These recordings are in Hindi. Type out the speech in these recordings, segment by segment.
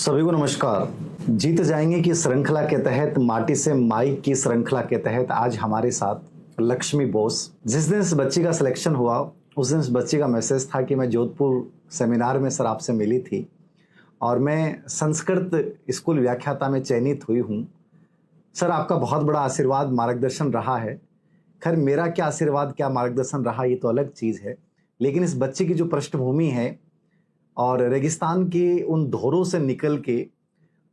सभी को नमस्कार। जीत जाएंगे की श्रृंखला के तहत, माटी से माइक की श्रृंखला के तहत आज हमारे साथ लक्ष्मी बोस। जिस दिन इस बच्ची का सिलेक्शन हुआ उस दिन इस बच्ची का मैसेज था कि मैं जोधपुर सेमिनार में सर आपसे मिली थी और मैं संस्कृत स्कूल व्याख्याता में चयनित हुई हूँ। सर आपका बहुत बड़ा आशीर्वाद मार्गदर्शन रहा है। खैर मेरा क्या आशीर्वाद क्या मार्गदर्शन रहा ये तो अलग चीज़ है, लेकिन इस बच्ची की जो पृष्ठभूमि है और रेगिस्तान के उन धोरों से निकल के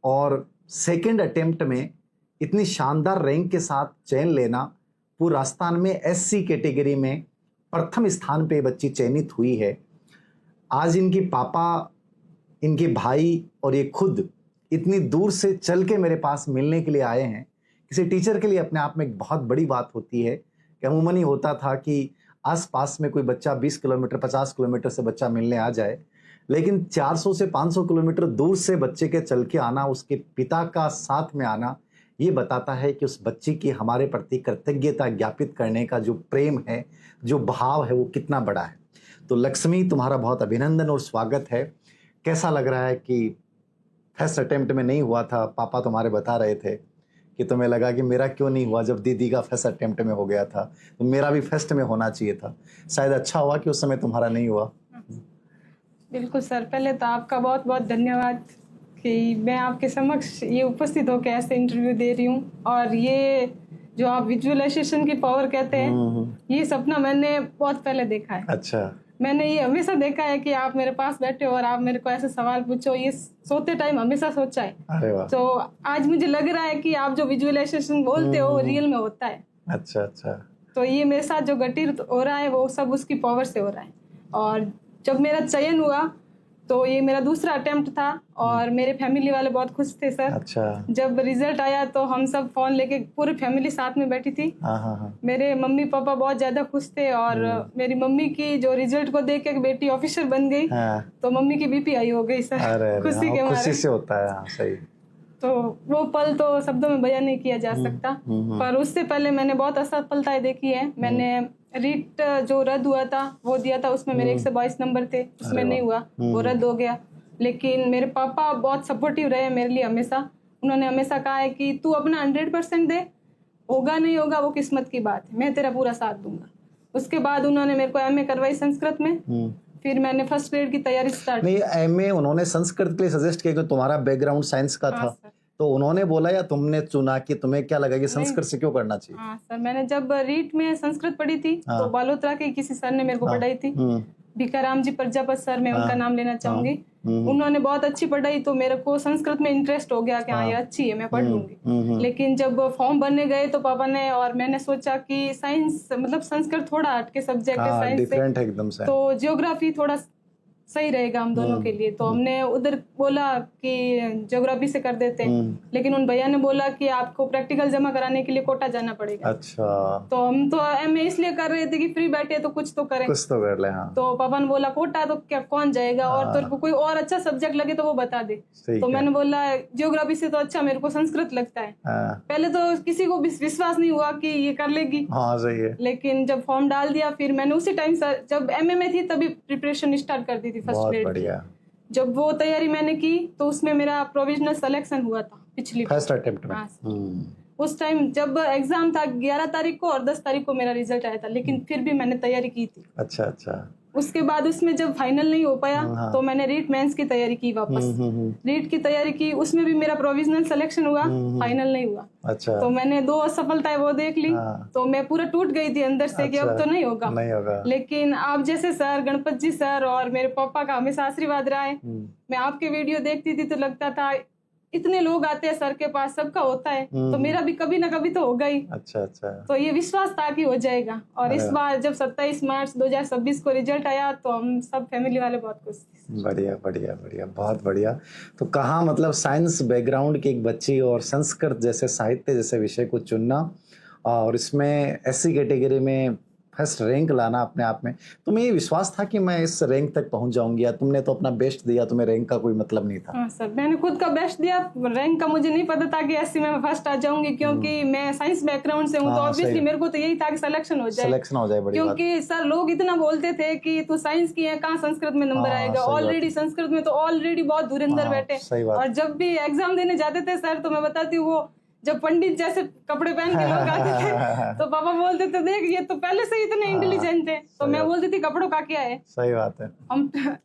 और सेकंड अटेम्प्ट में इतनी शानदार रैंक के साथ चयन लेना, पूरे राजस्थान में एससी कैटेगरी में प्रथम स्थान पे बच्ची चयनित हुई है। आज इनके पापा, इनके भाई और ये खुद इतनी दूर से चल के मेरे पास मिलने के लिए आए हैं। किसी टीचर के लिए अपने आप में एक बहुत बड़ी बात होती है कि अमूमन ही होता था कि आस पास में कोई बच्चा 20 किलोमीटर 50 किलोमीटर से बच्चा मिलने आ जाए, लेकिन 400 से 500 किलोमीटर दूर से बच्चे के चल के आना, उसके पिता का साथ में आना, ये बताता है कि उस बच्ची की हमारे प्रति कृतज्ञता ज्ञापित करने का जो प्रेम है, जो भाव है, वो कितना बड़ा है। तो लक्ष्मी, तुम्हारा बहुत अभिनंदन और स्वागत है। कैसा लग रहा है कि फर्स्ट अटेम्प्ट में नहीं हुआ था? पापा तुम्हारे बता रहे थे कि तुम्हें लगा कि मेरा क्यों नहीं हुआ, जब दीदी का फर्स्ट अटेम्प्ट में हो गया था तो मेरा भी फर्स्ट में होना चाहिए था। शायद अच्छा हुआ कि उस समय तुम्हारा नहीं हुआ। बिल्कुल सर, पहले तो आपका बहुत बहुत धन्यवाद कि मैं आपके समक्ष ये उपस्थित होकर ऐसे इंटरव्यू दे रही हूँ। और ये जो आप विजुअलाइजेशन की पावर कहते हैं, ये सपना मैंने बहुत पहले देखा है। अच्छा। मैंने ये हमेशा देखा है कि आप मेरे पास बैठे हो और आप मेरे को ऐसे सवाल पूछो, ये सोते टाइम हमेशा सोचा है। अरे वाह। तो आज मुझे लग रहा है कि आप जो विजुअलाइजेशन बोलते हो रियल में होता है। अच्छा अच्छा। तो ये मेरे साथ जो घटित हो रहा है वो सब उसकी पावर से हो रहा है। और जब मेरा चयन हुआ तो ये मेरा दूसरा अटेम्प्ट था और मेरे फैमिली वाले बहुत खुश थे सर। अच्छा। जब रिजल्ट आया तो हम सब फोन लेके पूरी फैमिली साथ में बैठी थी। हाँ। मेरे मम्मी पापा बहुत ज्यादा खुश थे और मेरी मम्मी की जो रिजल्ट को देख के बेटी ऑफिसर बन गई। हाँ। तो मम्मी की बीपी हाई हो गई सर। अरे खुशी के मारे। खुशी से होता है। हाँ, सही। तो वो पल तो शब्दों में बयान नहीं किया जा सकता। पर उससे पहले मैंने बहुत असफलताएं देखी है। मैंने रीट जो रद्द हुआ था वो दिया था, उसमें मेरे 122 नंबर थे, उसमें नहीं हुआ, वो रद्द हो गया। लेकिन मेरे पापा बहुत सपोर्टिव रहे मेरे लिए हमेशा। उन्होंने हमेशा कहा है कि तू अपना 100% दे, होगा नहीं होगा वो किस्मत की बात है, मैं तेरा पूरा साथ दूंगा। उसके बाद उन्होंने मेरे को MA करवाई संस्कृत में। फिर मैंने फर्स्ट ग्रेड की तैयारी स्टार्ट। नहीं, MA उन्होंने संस्कृत के लिए सजेस्ट किया कि तुम्हारा बैकग्राउंड साइंस का था। तो उन्होंने बोला या तुमने चुना कि तुम्हें क्या लगा कि संस्कृत से क्यों करना चाहिए? हाँ सर, मैंने जब रीट में संस्कृत पढ़ी थी तो बालोतरा के किसी सर ने मेरे को पढ़ाई थी, भिकाराम जी प्रजापत सर, मैं उनका नाम लेना चाहूंगी। उन्होंने बहुत अच्छी पढ़ाई, तो मेरे को संस्कृत में इंटरेस्ट हो गया कि हाँ ये अच्छी है, मैं पढ़ लूंगी। लेकिन जब फॉर्म भरने गए तो पापा ने और मैंने सोचा कि साइंस मतलब संस्कृत थोड़ा हटके सब्जेक्ट है साइंस से, डिफरेंट है एकदम से, तो जियोग्राफी थोड़ा सही रहेगा हम दोनों के लिए। तो हमने उधर बोला कि ज्योग्राफी से कर देते हैं। लेकिन उन भैया ने बोला कि आपको प्रैक्टिकल जमा कराने के लिए कोटा जाना पड़ेगा। अच्छा। तो हम तो MA इसलिए कर रहे थे कि फ्री बैठे तो कुछ तो करें, कुछ तो कर ले। हाँ। तो पापा ने बोला कोटा तो क्या कौन जाएगा, और तेरे को कोई और अच्छा सब्जेक्ट लगे तो वो बता दे। तो मैंने बोला जियोग्राफी से तो अच्छा मेरे को संस्कृत लगता है। पहले तो किसी को विश्वास नहीं हुआ कि ये कर लेगी। हाँ सही है। लेकिन जब फॉर्म डाल दिया फिर मैंने उसी टाइम जब MA में थी तभी प्रिपरेशन स्टार्ट कर दी थी फर्स्ट ग्रेड। बढ़िया। जब वो तैयारी मैंने की तो उसमें मेरा प्रोविजनल सिलेक्शन हुआ था पिछली फर्स्ट अटेम्प्ट में। उस टाइम जब एग्जाम था 11 तारीख को और 10 तारीख को मेरा रिजल्ट आया था, लेकिन फिर भी मैंने तैयारी की थी। अच्छा अच्छा। उसके बाद उसमें जब फाइनल नहीं हो पाया तो मैंने रीट मेंस की तैयारी की वापस। रीट की तैयारी की, उसमें भी मेरा प्रोविजनल सिलेक्शन हुआ, फाइनल नहीं हुआ। अच्छा। तो मैंने 2 असफलताएं वो देख ली। तो मैं पूरा टूट गई थी अंदर से कि अब तो नहीं होगा। लेकिन आप जैसे सर, गणपत जी सर और मेरे पापा का हमेशा आशीर्वाद रहा है। मैं आपके वीडियो देखती थी तो लगता था इतने लोग आते हैं सर के पास, सबका होता है तो मेरा भी कभी ना कभी तो होगा ही। अच्छा अच्छा। तो ये विश्वास था कि हो जाएगा। और इस बार जब 27 मार्च 2026 को रिजल्ट आया तो हम सब फैमिली वाले बहुत खुश थे। बढ़िया बढ़िया बढ़िया, बहुत बढ़िया। तो कहाँ मतलब साइंस बैकग्राउंड की एक बच्ची और संस्कृत जैसे साहित्य जैसे विषय को चुनना और इसमें SC कैटेगरी में फर्स्ट रैंक लाना अपने आप में, तुम्हें ये विश्वास था कि मैं इस रैंक तक पहुंच जाऊंगी, या तुमने तो अपना बेस्ट दिया, तुम्हें रैंक का कोई मतलब नहीं था? हाँ सर, मैंने खुद का बेस्ट दिया। रैंक का मुझे नहीं पता था कि एससी में मैं फर्स्ट आ जाऊंगी, क्योंकि मैं साइंस बैकग्राउंड से हूँ। तो हाँ, ऑब्वियसली मेरे को तो यही था कि सिलेक्शन हो जाए, सिलेक्शन हो जाए, बड़ी बात। क्योंकि सर लोग इतना बोलते थे कि तू साइंस की है, कहाँ संस्कृत में नंबर हाँ, आएगा। सही बात। ऑलरेडी संस्कृत में तो ऑलरेडी बहुत धुरंधर हाँ, बैठे। सही बात। और जब भी एग्जाम देने जाते थे सर, तो मैं बताती हूँ, वो जब पंडित जैसे कपड़े पहन के लोग आते थे तो पापा बोलते थे देख ये तो पहले से ही इतने इंटेलिजेंट थे। तो मैं बोलती थी कपड़ों का क्या है, सही बात है,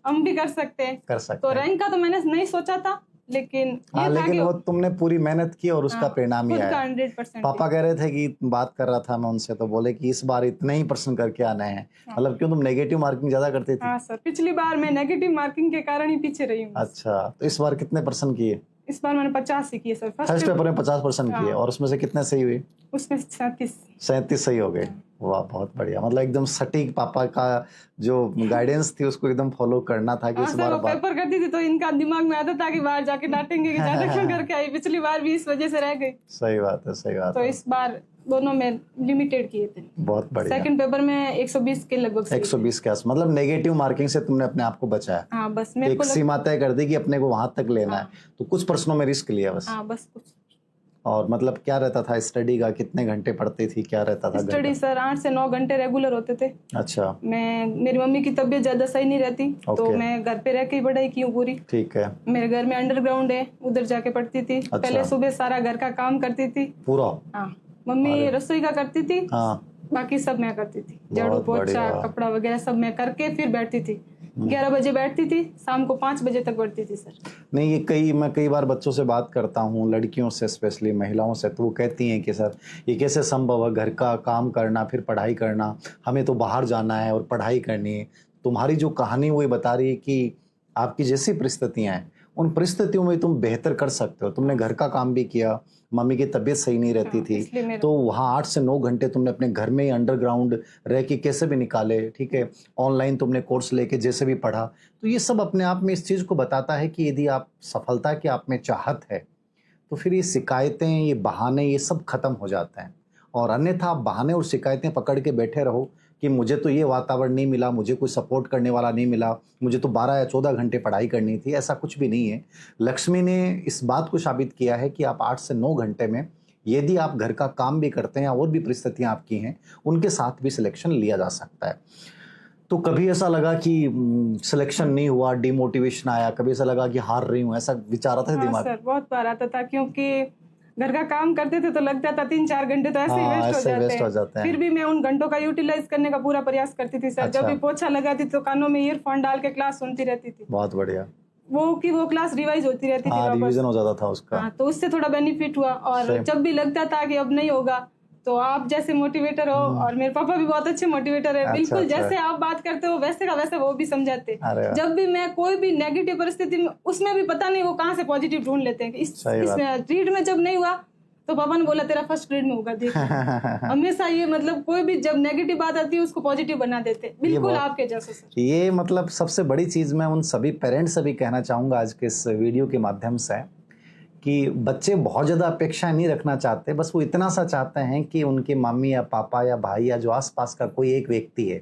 हम भी कर सकते हैं। कर सकते तो हैं। रैंक का तो मैंने नहीं सोचा था, लेकिन हाँ, ये था लेकिन कि वो तुमने पूरी मेहनत की और उसका परिणाम ही खुद का आया। 100%। पापा कह रहे थे कि बात कर रहा था मैं उनसे, तो बोले कि इस बार इतने ही % करके आना है। मतलब क्यों, तुम नेगेटिव मार्किंग ज्यादा करती थी? हाँ सर, पिछली बार मैं नेगेटिव मार्किंग के कारण ही पीछे रही हूँ। अच्छा, तो इस बार कितने % किए? इस बार मैंने 50 ही किए सर। फर्स्ट पेपर में 50% किए, और उसमें से कितने सही हुए? उसमें 37। 37 सही हो गए। वाह, बहुत बढ़िया। मतलब एकदम सटीक पापा का जो गाइडेंस थी उसको एकदम फॉलो करना था कि हाँ इस सर, वो बार पेपर करती थी तो इनका दिमाग में आता था कि बाहर जाके डांटेंगे कि ज्यादा क्यों करके आई। पिछली बार भी इस वजह से रह गई। सही बात है, सही बात तो है। इस बार दोनों में लिमिटेड किए थे। बहुत बढ़िया। सेकंड पेपर में 120 के लगभग सही थे। 120 के आस, मतलब नेगेटिव मार्किंग से तुमने अपने आप को बचाया। हाँ बस मेरे एक को सीमा तय कर दी कि अपने को वहां तक लेना है, तो कुछ प्रश्नों में रिस्क लिया बस। हाँ बस कुछ। और मतलब क्या रहता था स्टडी का, कितने घंटे पढ़ती थी, क्या रहता था? स्टडी सर 8 से 9 घंटे रेगुलर होते थे। अच्छा। मेरी मम्मी की तबीयत ज्यादा सही नहीं रहती, तो मैं घर पे रह के ही पढ़ाई की हूँ पूरी। ठीक है। मेरे घर में अंडरग्राउंड है, उधर जाके पढ़ती थी। अच्छा। पहले सुबह सारा घर का काम करती थी पूरा? हाँ, मम्मी रसोई का करती थी। हाँ, बाकी सब मैं करती थी, झाड़ू पोछा कपड़ा वगैरह सब मैं करके फिर बैठती थी। 11 बजे बैठती थी, शाम को 5 बजे तक पढ़ती थी सर। नहीं, ये मैं कई बार बच्चों से बात करता हूँ, लड़कियों से, स्पेशली महिलाओं से, तो वो कहती हैं कि सर ये कैसे संभव है, घर का काम करना फिर पढ़ाई करना, हमें तो बाहर जाना है और पढ़ाई करनी है। तुम्हारी जो कहानी वो ये बता रही है कि आपकी जैसी परिस्थितियाँ हैं उन परिस्थितियों में तुम बेहतर कर सकते हो। तुमने घर का काम भी किया, मम्मी की तबीयत सही नहीं रहती थी, तो वहाँ 8 से 9 घंटे तुमने अपने घर में ही अंडरग्राउंड रह के कैसे भी निकाले। ठीक है, ऑनलाइन तुमने कोर्स लेके जैसे भी पढ़ा। तो ये सब अपने आप में इस चीज़ को बताता है कि यदि आप सफलता की आप में चाहत है तो फिर ये शिकायतें, ये बहाने, ये सब खत्म हो जाते हैं। और अन्यथा आप बहाने और शिकायतें पकड़ के बैठे रहो कि मुझे तो ये वातावरण नहीं मिला, मुझे कोई सपोर्ट करने वाला नहीं मिला, मुझे तो 12 या 14 घंटे पढ़ाई करनी थी, ऐसा कुछ भी नहीं है। लक्ष्मी ने इस बात को साबित किया है कि आप 8 से 9 घंटे में यदि आप घर का काम भी करते हैं और भी परिस्थितियां आपकी हैं, उनके साथ भी सिलेक्शन लिया जा सकता है। तो कभी ऐसा लगा कि सिलेक्शन नहीं हुआ, डिमोटिवेशन आया, कभी ऐसा लगा कि हार रही हूँ, ऐसा विचार आता था दिमाग में? सर बहुत बार आता था, क्योंकि घर का काम करते थे तो लगता था 3-4 घंटे तो ऐसे ही वेस्ट हो जाते हैं। फिर भी मैं उन घंटों का यूटिलाइज करने का पूरा प्रयास करती थी सर। अच्छा। जब भी पोछा लगाती तो कानों में ईयरफोन डाल के क्लास सुनती रहती थी। बहुत बढ़िया। वो क्लास रिवाइज होती रहती थी, रिवीजन हो जाता था उसका। हाँ, तो उससे थोड़ा बेनिफिट हुआ। और जब भी लगता था कि अब नहीं होगा, तो आप जैसे मोटिवेटर हो, और मेरे पापा भी बहुत अच्छे मोटिवेटर है, बिल्कुल जैसे आप बात करते हो वैसे का वैसे वो भी समझाते। जब भी मैं कोई भी नेगेटिव परिस्थिति में, उसमें भी पता नहीं वो कहाँ से पॉजिटिव ढूंढ लेते हैं। इसमें रीड में जब नहीं हुआ तो पापा ने बोला तेरा फर्स्ट ग्रेड में होगा, देख। हमेशा ये मतलब कोई भी जब नेगेटिव बात आती है उसको पॉजिटिव बना देते, बिल्कुल आपके जैसे सर। ये मतलब सबसे बड़ी चीज मैं उन सभी पेरेंट्स से भी कहना चाहूंगा आज के इस वीडियो के माध्यम से, कि बच्चे बहुत ज़्यादा अपेक्षा नहीं रखना चाहते, बस वो इतना सा चाहते हैं कि उनके मम्मी या पापा या भाई या जो आसपास का कोई एक व्यक्ति है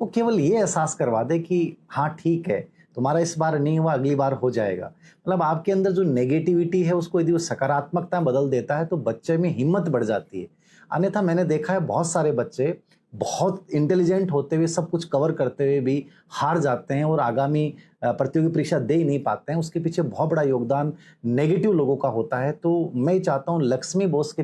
वो केवल ये एहसास करवा दे कि हाँ ठीक है, तुम्हारा इस बार नहीं हुआ, अगली बार हो जाएगा। मतलब आपके अंदर जो नेगेटिविटी है उसको यदि वो सकारात्मकता बदल देता है तो बच्चे में हिम्मत बढ़ जाती है। अन्यथा मैंने देखा है बहुत सारे बच्चे बहुत इंटेलिजेंट होते हुए, सब कुछ कवर करते हुए भी हार जाते हैं और आगामी प्रतियोगी परीक्षा दे ही नहीं पाते हैं। उसके पीछे बहुत बड़ा योगदान नेगेटिव लोगों का होता है। तो मैं चाहता हूँ लक्ष्मी बोस के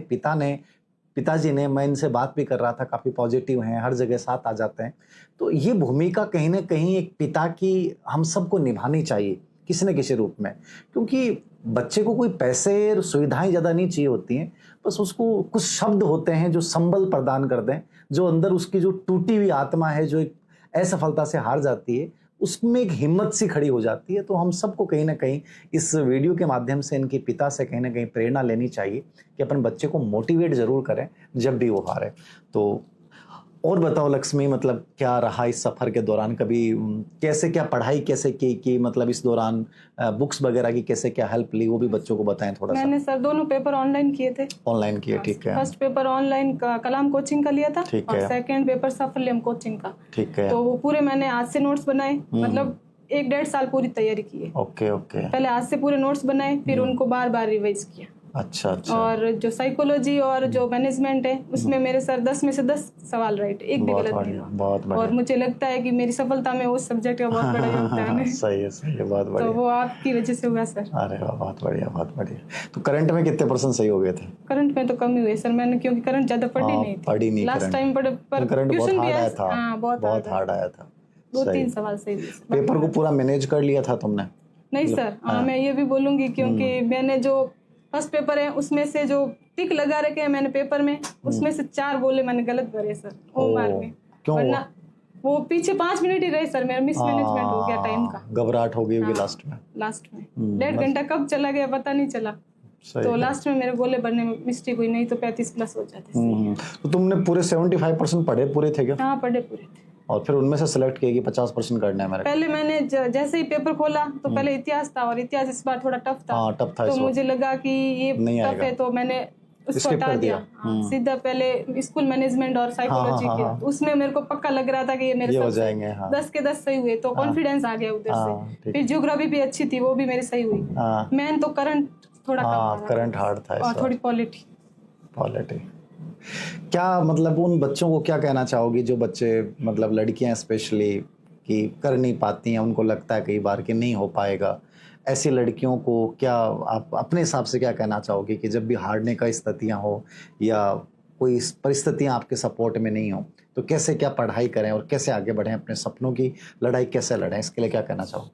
पिताजी ने, मैं इनसे बात भी कर रहा था, काफ़ी पॉजिटिव हैं, हर जगह साथ आ जाते हैं। तो ये भूमिका कहीं ना कहीं एक पिता की हम सबको निभानी चाहिए किसी न किसी रूप में, क्योंकि बच्चे को कोई पैसे और सुविधाएं ज़्यादा नहीं चाहिए होती हैं, बस उसको कुछ शब्द होते हैं जो संबल प्रदान कर दें, जो अंदर उसकी जो टूटी हुई आत्मा है, जो एक असफलता से हार जाती है, उसमें एक हिम्मत सी खड़ी हो जाती है। तो हम सबको कहीं ना कहीं इस वीडियो के माध्यम से इनके पिता से कहीं ना कहीं प्रेरणा लेनी चाहिए कि अपन बच्चे को मोटिवेट जरूर करें जब भी वो हारे। तो और बताओ लक्ष्मी, मतलब क्या रहा इस सफर के दौरान, कभी कैसे क्या पढ़ाई कैसे की मतलब इस दौरान बुक्स वगैरह की कैसे क्या हेल्प ली, वो भी बच्चों को बताएं थोड़ा सा। मैंने सर दोनों पेपर ऑनलाइन किए थे। ऑनलाइन किए, ठीक है। फर्स्ट पेपर ऑनलाइन का कलाम कोचिंग का लिया था, ठीक और है। सेकंड पेपर सफल्यम कोचिंग का। ठीक है। तो वो पूरे मैंने आज से नोट्स बनाए, मतलब 1-1.5 साल पूरी तैयारी की है। Okay okay. पहले आज से पूरे नोट्स बनाए, फिर उनको बार बार रिवाइज किया। अच्छा अच्छा। और जो साइकोलॉजी और जो मैनेजमेंट है उसमें मेरे सर 10 में से 10 सवाल राइट, एक भी गलत नहीं हुआ। बहुत बढ़िया। और मुझे लगता है कि मेरी सफलता में उस सब्जेक्ट का बहुत बड़ा योगदान है। सही है, बहुत बढ़िया। तो वो आपकी वजह से हुआ सर। अरे वाह, बहुत बढ़िया बहुत बढ़िया। तो करंट में कितने % सही हो गए थे? करंट में तो कम ही हुए सर, मैंने क्योंकि करंट ज्यादा पढ़ी नहीं थी। लास्ट टाइम पढ़े, पर करंट बहुत ट्यूशन भी हार्ड आया आया था। हाँ, बहुत हार्ड आया था। 2-3 सवाल सही हुए सर। पेपर को पूरा मैनेज कर लिया था तुमने? नहीं सर, मैं ये भी बोलूंगी क्योंकि मैंने जो फर्स्ट पेपर है उसमें से जो टिक लगा रखे हैं मैंने पेपर में, उसमें से 4 बोले मैंने गलत भरे सर, ओ मार्क में। क्यों? वरना वो पीछे 5 मिनट ही रहे सर, मेरा मिसमैनेजमेंट हो गया टाइम का। घबराहट हो गई होगी लास्ट में। 1.5 घंटा कब चला गया पता नहीं चला। तो लास्ट में मेरे गोले भरने में मिस्टेक हुई, नहीं तो 35+ हो जाते। तो तुमने पूरे 75% पढ़े पूरे थे क्या? हाँ, पढ़े पूरे थे। और फिर उनमें से सिलेक्ट किया कि 50% करना है मेरे। पहले मैंने जैसे ही पेपर खोला तो पहले इतिहास था, और इतिहास इस बार थोड़ा टफ था। हाँ, टफ था। तो मुझे लगा कि ये टफ है, तो मैंने उसको हटा दिया। सीधा पहले स्कूल मैनेजमेंट और साइकोलॉजी के, उसमें मेरे को पक्का लग रहा था कि ये मेरे हो जाएंगे। 10 के 10 सही हुए, तो कॉन्फिडेंस आ गया उधर से। फिर ज्योग्राफी भी अच्छी थी, वो भी मेरी सही हुई। मैन तो करंट थोड़ा कम, करंट हार्ड था और थोड़ी पॉलिटी। क्या मतलब उन बच्चों को क्या कहना चाहोगी जो बच्चे, मतलब लड़कियां स्पेशली, कि कर नहीं पाती हैं, उनको लगता है कई बार कि नहीं हो पाएगा, ऐसी लड़कियों को क्या आप अपने हिसाब से क्या कहना चाहोगे कि जब भी हारने का स्थितियां हो या कोई परिस्थितियां आपके सपोर्ट में नहीं हो, तो कैसे क्या पढ़ाई करें और कैसे आगे बढ़ें, अपने सपनों की लड़ाई कैसे लड़ें, इसके लिए क्या कहना चाहो?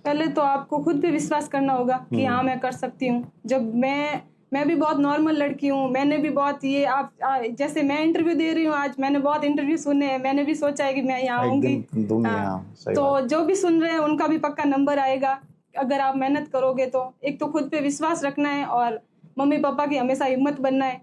पहले तो आपको खुद पे विश्वास करना होगा कि हाँ मैं कर सकती हूँ। जब मैं भी बहुत नॉर्मल लड़की हूँ, मैंने भी बहुत ये जैसे मैं इंटरव्यू दे रही हूँ आज, मैंने बहुत इंटरव्यू सुने हैं, मैंने भी सोचा है कि मैं यहाँ आऊंगी। तो जो भी सुन रहे हैं उनका भी पक्का नंबर आएगा अगर आप मेहनत करोगे तो। एक तो खुद पे विश्वास रखना है, और मम्मी पापा की हमेशा हिम्मत बनना है।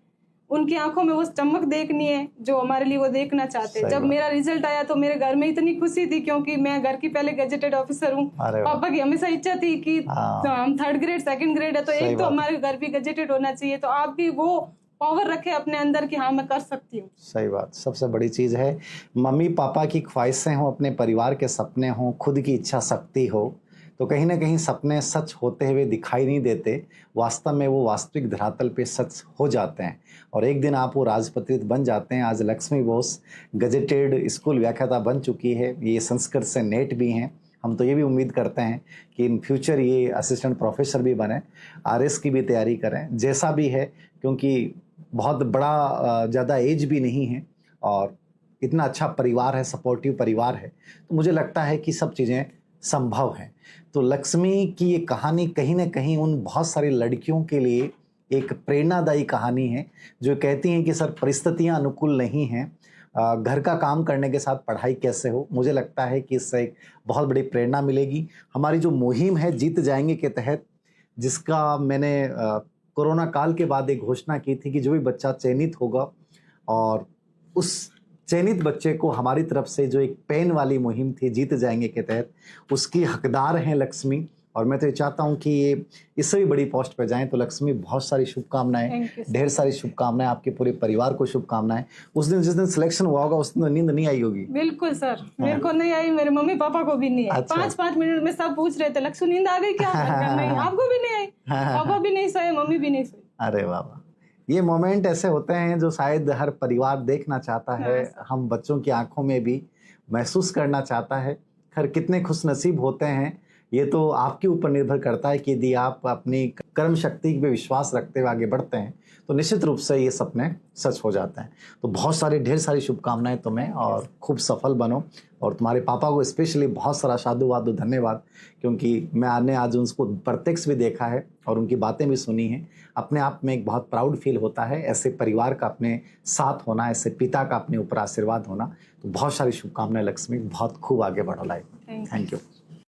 उनकी आंखों में वो चमक देखनी है जो हमारे लिए वो देखना चाहते हैं। जब मेरा रिजल्ट आया तो मेरे घर में इतनी खुशी थी, क्योंकि मैं घर की पहले गजेटेड ऑफिसर हूँ। पापा की हमेशा इच्छा थी कि हम 3rd ग्रेड 2nd ग्रेड है, तो एक तो हमारे घर भी गजेटेड होना चाहिए। तो आप भी वो पावर रखे अपने अंदर कि हाँ मैं कर सकती हूँ। सही बात, सबसे बड़ी चीज है मम्मी पापा की ख्वाहिशें हो, अपने परिवार के सपने हो, खुद की इच्छा शक्ति हो, तो कहीं ना कहीं सपने सच होते हुए दिखाई नहीं देते, वास्तव में वो वास्तविक धरातल पे सच हो जाते हैं, और एक दिन आप वो राजपत्रित बन जाते हैं। आज लक्ष्मी बोस गजेटेड स्कूल व्याख्याता बन चुकी है, ये संस्कृत से नेट भी हैं। हम तो ये भी उम्मीद करते हैं कि इन फ्यूचर ये असिस्टेंट प्रोफेसर भी बने, RS की भी तैयारी करें, जैसा भी है, क्योंकि बहुत बड़ा ज़्यादा एज भी नहीं है और इतना अच्छा परिवार है, सपोर्टिव परिवार है, तो मुझे लगता है कि सब चीज़ें संभव हैं। तो लक्ष्मी की ये कहानी कहीं ना कहीं उन बहुत सारी लड़कियों के लिए एक प्रेरणादायी कहानी है, जो कहती हैं कि सर परिस्थितियां अनुकूल नहीं हैं, घर का काम करने के साथ पढ़ाई कैसे हो। मुझे लगता है कि इससे एक बहुत बड़ी प्रेरणा मिलेगी। हमारी जो मुहिम है जीत जाएंगे के तहत, जिसका मैंने कोरोना काल के बाद एक घोषणा की थी कि जो भी बच्चा चयनित होगा, और उस चयनित बच्चे को हमारी तरफ से जो एक पेन वाली मुहिम थी जीत जाएंगे के तहत, उसकी हकदार हैं लक्ष्मी। और मैं तो ये चाहता हूँ कि ये इससे भी बड़ी पोस्ट पे जाएं। तो लक्ष्मी, बहुत सारी शुभकामनाएं, ढेर सारी शुभकामनाएं, आपके पूरे परिवार को शुभकामनाएं। उस दिन जिस दिन सिलेक्शन हुआ होगा उस दिन नींद नहीं आई होगी। बिल्कुल सर, मेरे को नहीं आई, मेरे मम्मी पापा को भी नहीं आई। 5-5 मिनट में सब पूछ रहे थे लक्ष्मी नींद आ गई क्या? नहीं, आपको भी नहीं आई, पापा भी नहीं सोए, मम्मी भी नहीं सोई। अरे बाबा, ये मोमेंट ऐसे होते हैं जो शायद हर परिवार देखना चाहता है, हम बच्चों की आंखों में भी महसूस करना चाहता है। खैर कितने खुशनसीब होते हैं, ये तो आपके ऊपर निर्भर करता है कि यदि आप अपनी कर्म शक्ति पे विश्वास रखते हुए आगे बढ़ते हैं तो निश्चित रूप से ये सपने सच हो जाते हैं। तो बहुत सारी ढेर सारी शुभकामनाएं तुम्हें, और खूब सफल बनो। और तुम्हारे पापा को स्पेशली बहुत सारा साधुवाद, धन्यवाद, क्योंकि मैंने आज उनको प्रत्यक्ष भी देखा है और उनकी बातें भी सुनी हैं। अपने आप में एक बहुत प्राउड फील होता है ऐसे परिवार का अपने साथ होना, ऐसे पिता का अपने ऊपर आशीर्वाद होना। तो बहुत सारी शुभकामनाएं लक्ष्मी, बहुत खूब आगे बढ़ो लाइफ। Thank you.